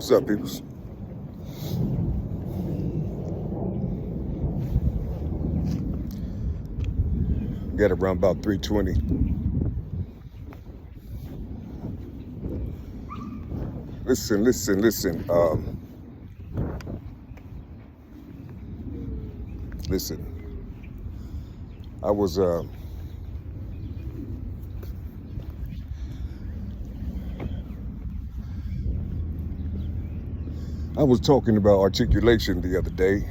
What's up, peoples? Got around about 3:20. Listen. Listen. I was talking about articulation the other day,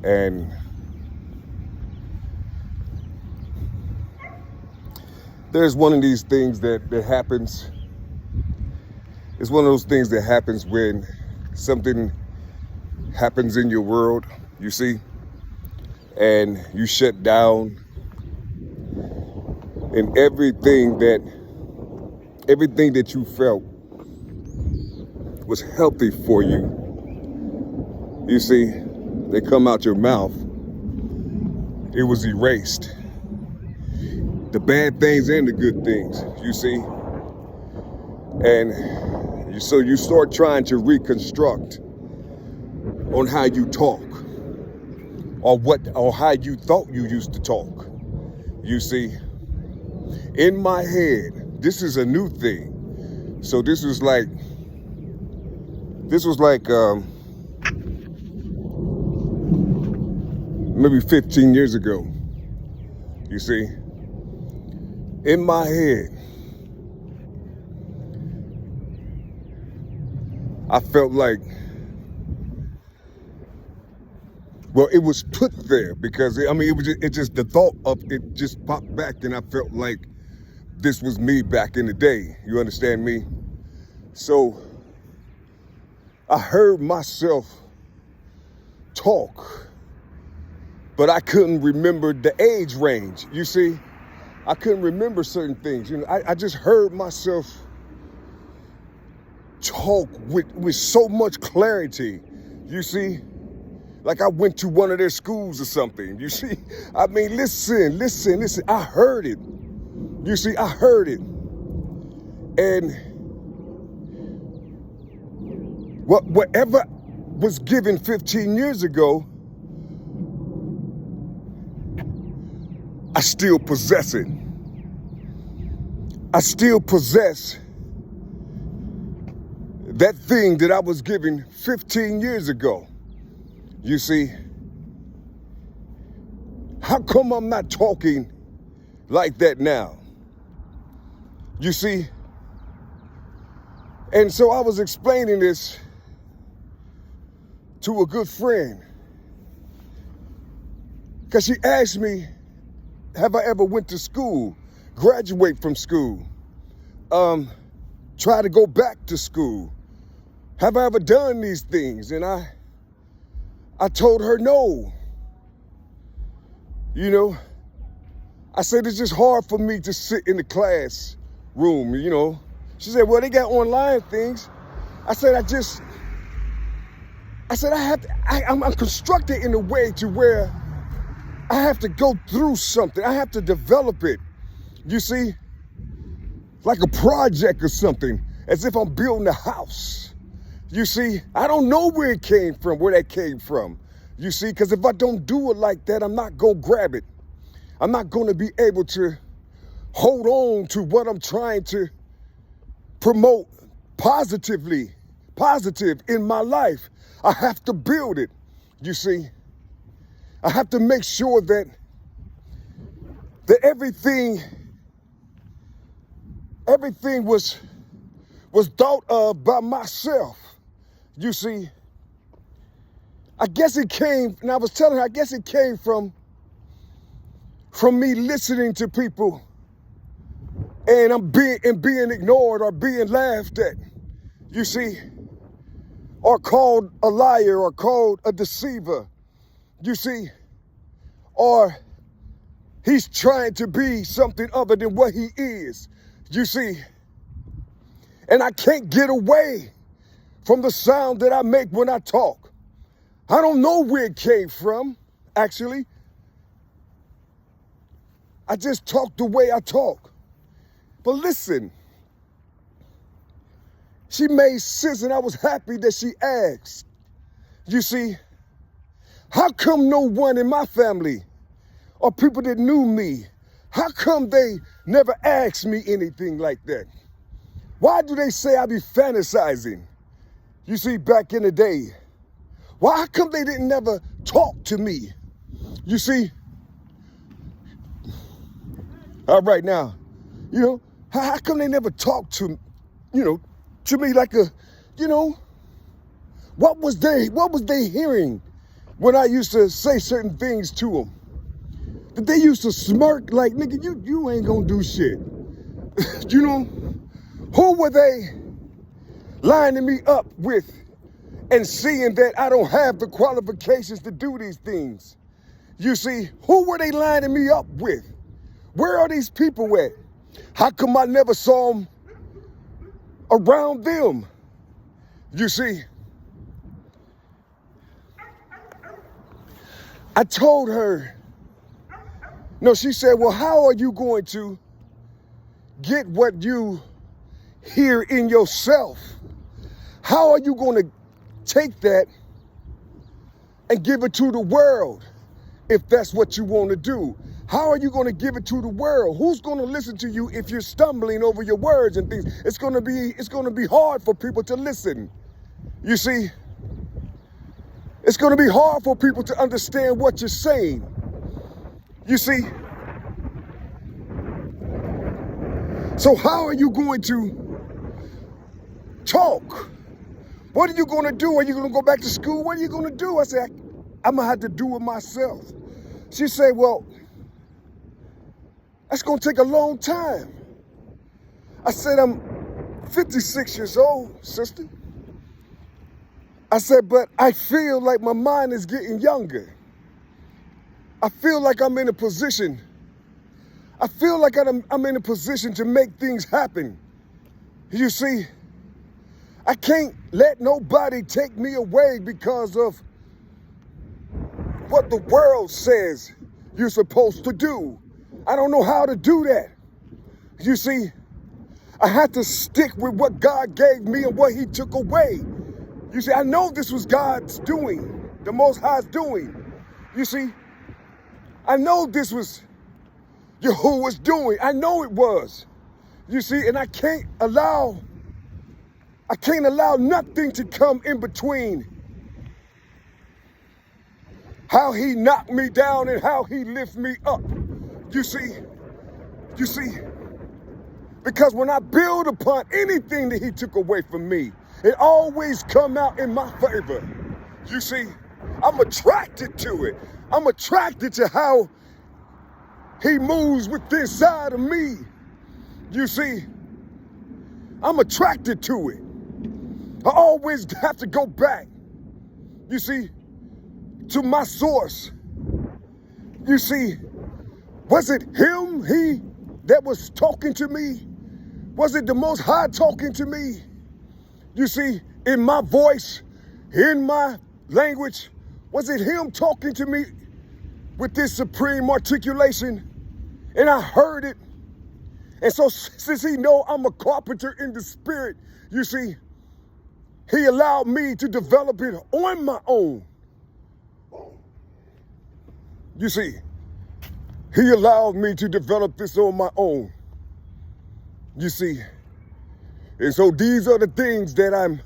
and there's one of these things that happens. It's one of those things that happens when something happens in your world, you see, and you shut down, and everything that you felt was healthy for you, you see, they come out your mouth. It was erased. The bad things and the good things, you see. And so you start trying to reconstruct on how you talk, or how you thought you used to talk. You see, in my head, this is a new thing. So this was like maybe 15 years ago. You see, in my head, I felt like, well, it was put there because it just the thought of it just popped back, and I felt like this was me back in the day. You understand me? So I heard myself talk, but I couldn't remember the age range. You see, I couldn't remember certain things. You know, I just heard myself talk with so much clarity. You see, like I went to one of their schools or something. You see, I mean, listen. I heard it. You see, I heard it. And whatever was given 15 years ago, I still possess it. I still possess that thing that I was given 15 years ago. You see, how come I'm not talking like that now? You see? And so I was explaining this to a good friend, because she asked me, have I ever went to school, graduate from school, try to go back to school? Have I ever done these things? And I told her no. You know, I said, it's just hard for me to sit in the classroom, you know. She said, well, they got online things. I said, I'm constructed in a way to where I have to go through something. I have to develop it. You see, like a project or something, as if I'm building a house. You see, I don't know where that came from. You see, because if I don't do it like that, I'm not going to grab it. I'm not going to be able to hold on to what I'm trying to promote positive in my life. I have to build it. You see, I have to make sure that everything was thought of by myself. You see, I guess it came, and I was telling her, I guess it came from me listening to people and being ignored or being laughed at, you see, or called a liar or called a deceiver, you see, or he's trying to be something other than what he is, you see. And I can't get away from the sound that I make when I talk. I don't know where it came from, actually. I just talk the way I talk. But listen, She made sense, and I was happy that she asked. You see, how come no one in my family or people that knew me, how come they never asked me anything like that? Why do they say I be fantasizing? You see, back in the day, why come they didn't never talk to me? You see, all right now, you know, how come they never talked to, to me like what was they hearing when I used to say certain things to them? That they used to smirk like, nigga, you ain't gonna do shit. You know, who were they lining me up with and seeing that I don't have the qualifications to do these things? You see, who were they lining me up with? Where are these people at? How come I never saw them around them? You see, I told her, no, she said, well, how are you going to get what you hear in yourself? How are you going to take that and give it to the world if that's what you want to do? How are you going to give it to the world? Who's going to listen to you if you're stumbling over your words and things? It's going to be hard for people to listen. You see, it's going to be hard for people to understand what you're saying. You see, so how are you going to talk? What are you going to do? Are you going to go back to school? What are you going to do? I said, I'm going to have to do it myself. She said, well, that's going to take a long time. I said, I'm 56 years old, sister. I said, but I feel like my mind is getting younger. I feel like I'm in a position. I feel like I'm in a position to make things happen. You see, I can't let nobody take me away because of what the world says you're supposed to do. I don't know how to do that. You see, I had to stick with what God gave me and what he took away. You see, I know this was God's doing, the Most High's doing. You see, I know this was Yahuwah's doing. I know it was. You see, and I can't allow nothing to come in between how he knocked me down and how he lift me up. You see, because when I build upon anything that he took away from me, it always come out in my favor. You see, I'm attracted to it. I'm attracted to how he moves within inside of me. You see, I'm attracted to it. I always have to go back, you see, to my source. You see, was it him, he that was talking to me? Was it the Most High talking to me? You see, in my voice, in my language, was it him talking to me with this supreme articulation? And I heard it. And so since he know I'm a carpenter in the spirit, you see, he allowed me to develop it on my own. You see, he allowed me to develop this on my own. You see, and so these are the things that I've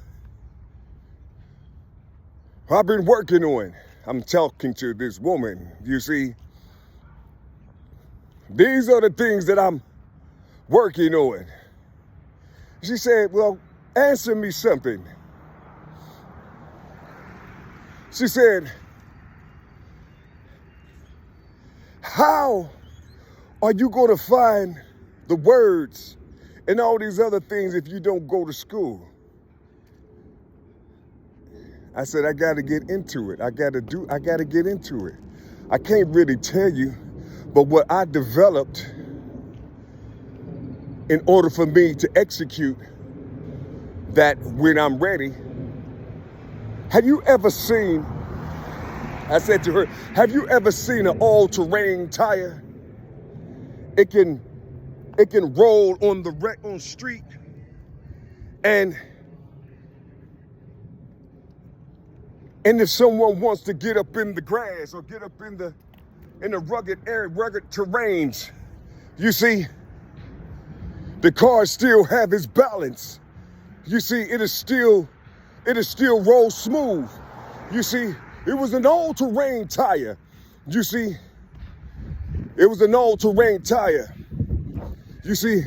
been working on. I'm talking to this woman, you see. These are the things that I'm working on. She said, well, answer me something. She said, how are you going to find the words and all these other things if you don't go to school? I said, I got to get into it. I got to get into it. I can't really tell you, but what I developed in order for me to execute that when I'm ready. Have you ever seen, I said to her, have you ever seen an all-terrain tire? It can roll on the street, and And if someone wants to get up in the grass or get up in the rugged terrains, you see, the car still have its balance. You see, it still rolls smooth. You see, it was an all-terrain tire. You see, it was an all-terrain tire. You see,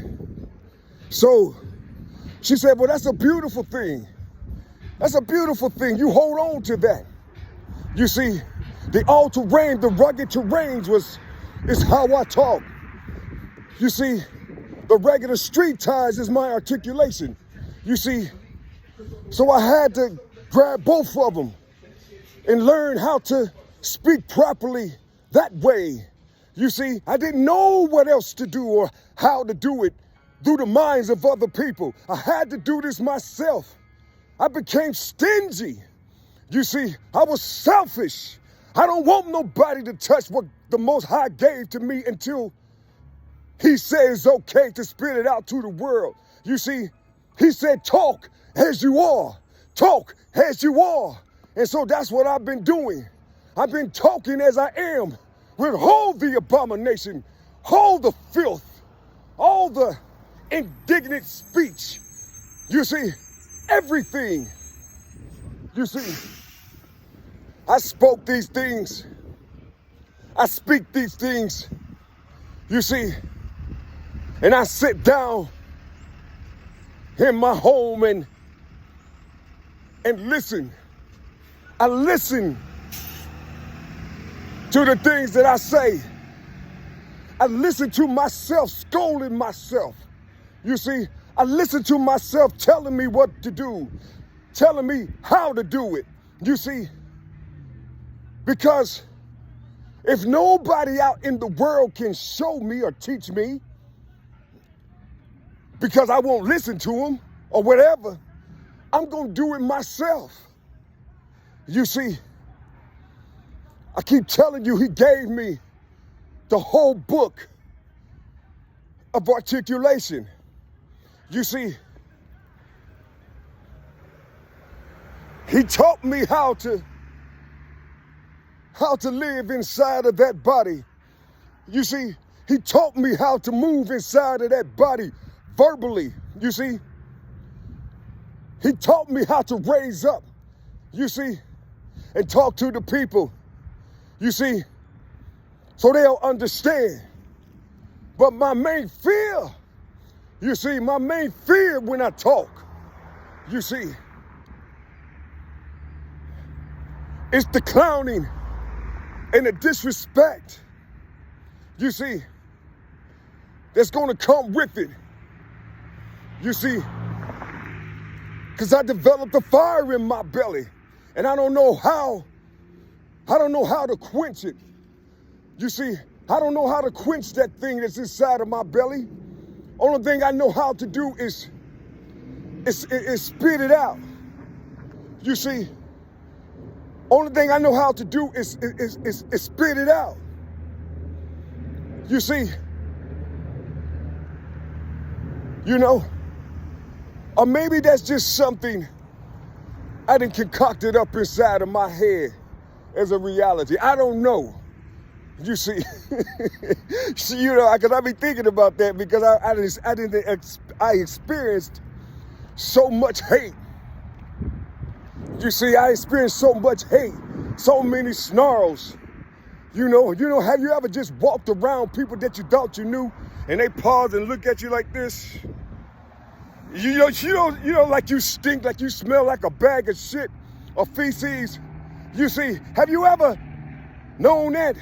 so she said, well, that's a beautiful thing. That's a beautiful thing. You hold on to that. You see, the all-terrain, the rugged terrains is how I talk. You see, the regular street tires is my articulation. You see, so I had to grab both of them and learn how to speak properly that way. You see, I didn't know what else to do or how to do it through the minds of other people. I had to do this myself. I became stingy. You see, I was selfish. I don't want nobody to touch what the Most High gave to me until He says it's okay to spit it out to the world. You see, He said, talk as you are. Talk as you are. And so that's what I've been doing. I've been talking as I am. Withhold the abomination, hold the filth, all the indignant speech. You see, everything. You see, I spoke these things. I speak these things. You see, and I sit down in my home and listen. I listen to the things that I say. I listen to myself scolding myself. You see, I listen to myself telling me what to do, telling me how to do it. You see, because if nobody out in the world can show me or teach me, because I won't listen to them or whatever, I'm going to do it myself. You see, I keep telling you, He gave me the whole book of articulation. You see, He taught me how to live inside of that body. You see, He taught me how to move inside of that body verbally. You see, He taught me how to raise up, you see, and talk to the people, you see, so they'll understand. But my main fear, you see, my main fear when I talk, you see, is the clowning and the disrespect, you see, that's going to come with it. You see, because I developed a fire in my belly, and I don't know how to quench it. You see, I don't know how to quench that thing that's inside of my belly. Only thing I know how to do is spit it out. You see, only thing I know how to do is spit it out. You see, you know, or maybe that's just something I done concocted up inside of my head as a reality. I don't know. You see, you know, because I be thinking about that because I experienced so much hate. You see, I experienced so much hate, so many snarls. You know, have you ever just walked around people that you thought you knew and they pause and look at you like this? You know, like you stink, like you smell like a bag of shit or feces. You see, have you ever known that?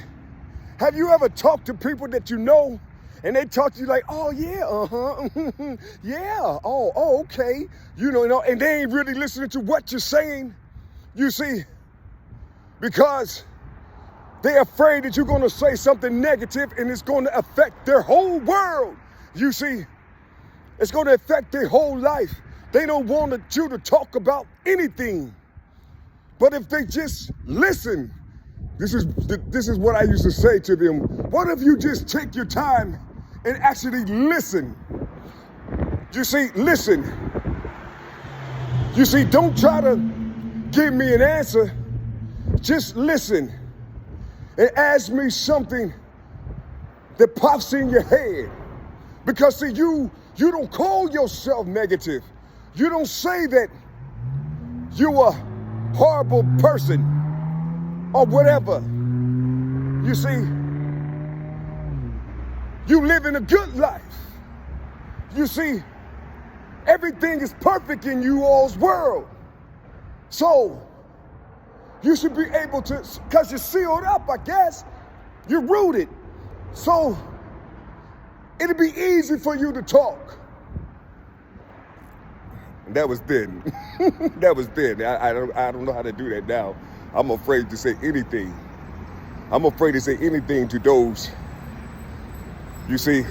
Have you ever talked to people that you know and they talk to you like, oh yeah, yeah, oh, okay. You know, and they ain't really listening to what you're saying, you see, because they're afraid that you're gonna say something negative and it's gonna affect their whole world, you see. It's gonna affect their whole life. They don't want you to talk about anything. But if they just listen, this is what I used to say to them. What if you just take your time and actually listen? You see, listen. You see, don't try to give me an answer just listen and ask me something that pops in your head. Because see, you don't call yourself negative. You don't say that you're a horrible person or whatever. You see, you live in a good life. You see, everything is perfect in you all's world. So you should be able to, because you're sealed up, I guess. You're rooted. So it'll be easy for you to talk. And that was then. That was then. I don't know how to do that now. I'm afraid to say anything. I'm afraid to say anything to those, you see,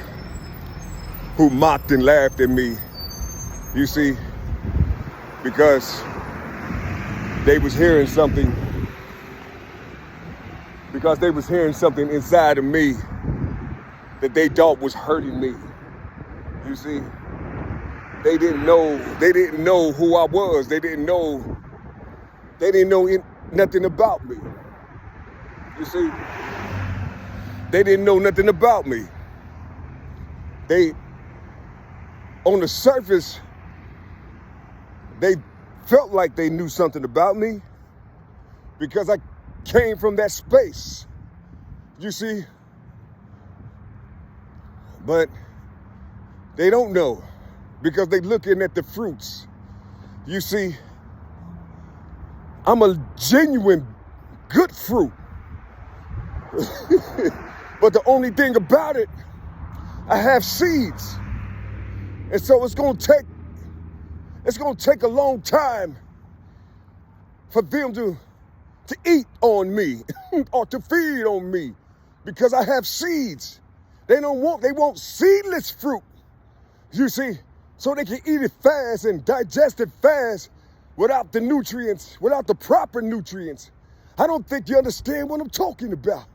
who mocked and laughed at me. You see, because they was hearing something. Because they was hearing something inside of me that they thought was hurting me. You see, they didn't know who I was. They didn't know nothing about me. You see, they didn't know nothing about me. They, on the surface, they felt like they knew something about me because I came from that space. You see, but they don't know because they're looking at the fruits. You see, I'm a genuine good fruit. But the only thing about it, I have seeds. And so it's gonna take a long time for them to eat on me or to feed on me because I have seeds. They want seedless fruit, you see, so they can eat it fast and digest it fast without the nutrients, without the proper nutrients. I don't think you understand what I'm talking about.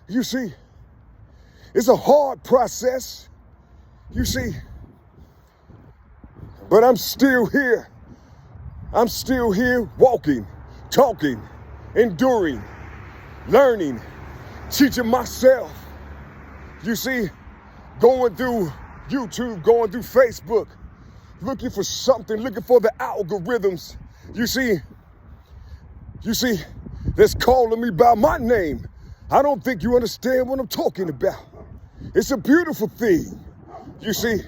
You see, it's a hard process, you see, but I'm still here. I'm still here walking, talking, enduring, learning, teaching myself. You see, going through YouTube, going through Facebook, looking for something, looking for the algorithms. You see, that's calling me by my name. I don't think you understand what I'm talking about. It's a beautiful thing. You see,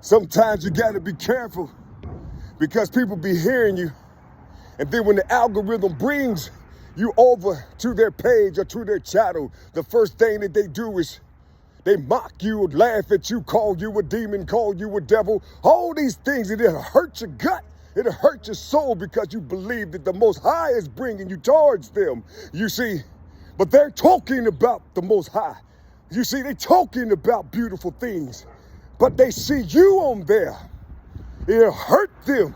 sometimes you gotta be careful because people be hearing you. And then when the algorithm brings you over to their page or to their channel, the first thing that they do is they mock you, laugh at you, call you a demon, call you a devil. All these things, it'll hurt your gut. It'll hurt your soul because you believe that the Most High is bringing you towards them. You see, but they're talking about the Most High. You see, they're talking about beautiful things, but they see you on there. It'll hurt them,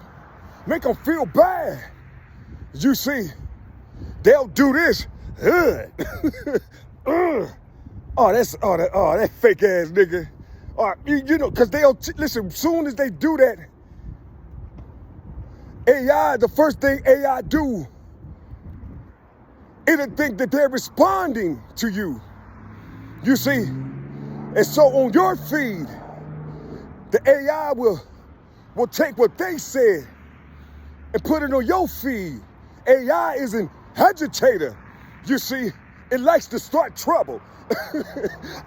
make them feel bad. You see, they'll do this. That fake ass nigga. You know, because they'll, listen, as soon as they do that, AI, the first thing AI do, it'll think that they're responding to you. You see, and so on your feed, the AI will take what they said and put it on your feed. AI is an agitator. You see, it likes to start trouble.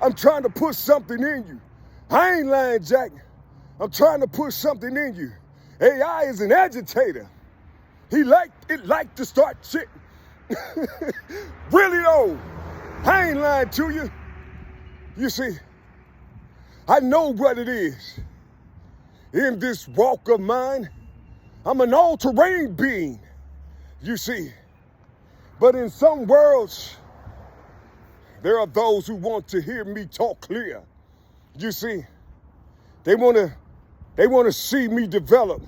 I'm trying to put something in you. I ain't lying, Jack. I'm trying to put something in you. AI is an agitator. It like to start shit. Really though, I ain't lying to you. You see, I know what it is. In this walk of mine, I'm an all-terrain being, you see. But in some worlds, there are those who want to hear me talk clear. You see, they want to see me develop.